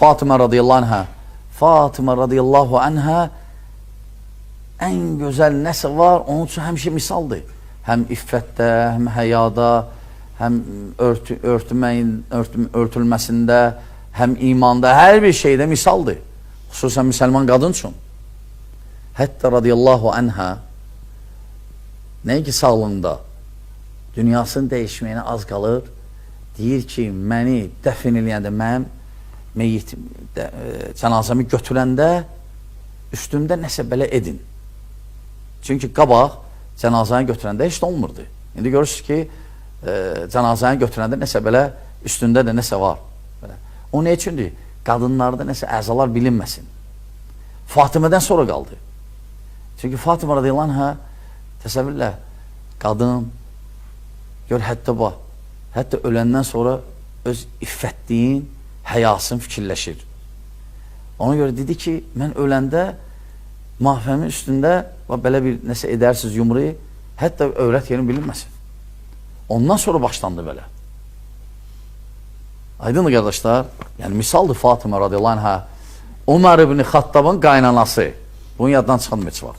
Fatıma radiyallahu anhə. Fatıma radiyallahu anhə ən gözəl nəsə var, onun üçün həmişə misaldır. Həm iffətdə, həm həyada, həm örtülməsində, həm imanda, hər bir şeydə misaldır. Xüsusən müsəlman qadın üçün. Hətta radiyallahu anhə nəyə ki sağlığında dünyasının dəyişməyinə az qalır, deyir ki, məni dəfn eləyəndə, mənim cənazəmi götürəndə üstümdə nəsə belə edin. Çünki qabaq cənazəni götürəndə heç də olmurdu. İndi görürsünüz ki, cənazəni götürəndə nəsə belə üstündə də nəsə var. O nə üçündür? Qadınlarda nəsə əzalar bilinməsin. Fatımədən sonra qaldı. Çünki Fatıma radiyallahu anhə təsəvvürlə qadın gör hətta öləndən sonra öz iffətliyin, həyasını fikirləşir. Ona görə dedi ki, mən öləndə mahfəmin üstündə belə bir nəsə edərsiniz yumruyu, hətta övrət yerini bilinməsin. Ondan sonra başlandı belə. Aydınlı qardaşlar, yəni misaldır Fatıma radiyallahu anhə, Ömər ibn Xattabın qaynanası. Bunu yaddan çıxan heç var.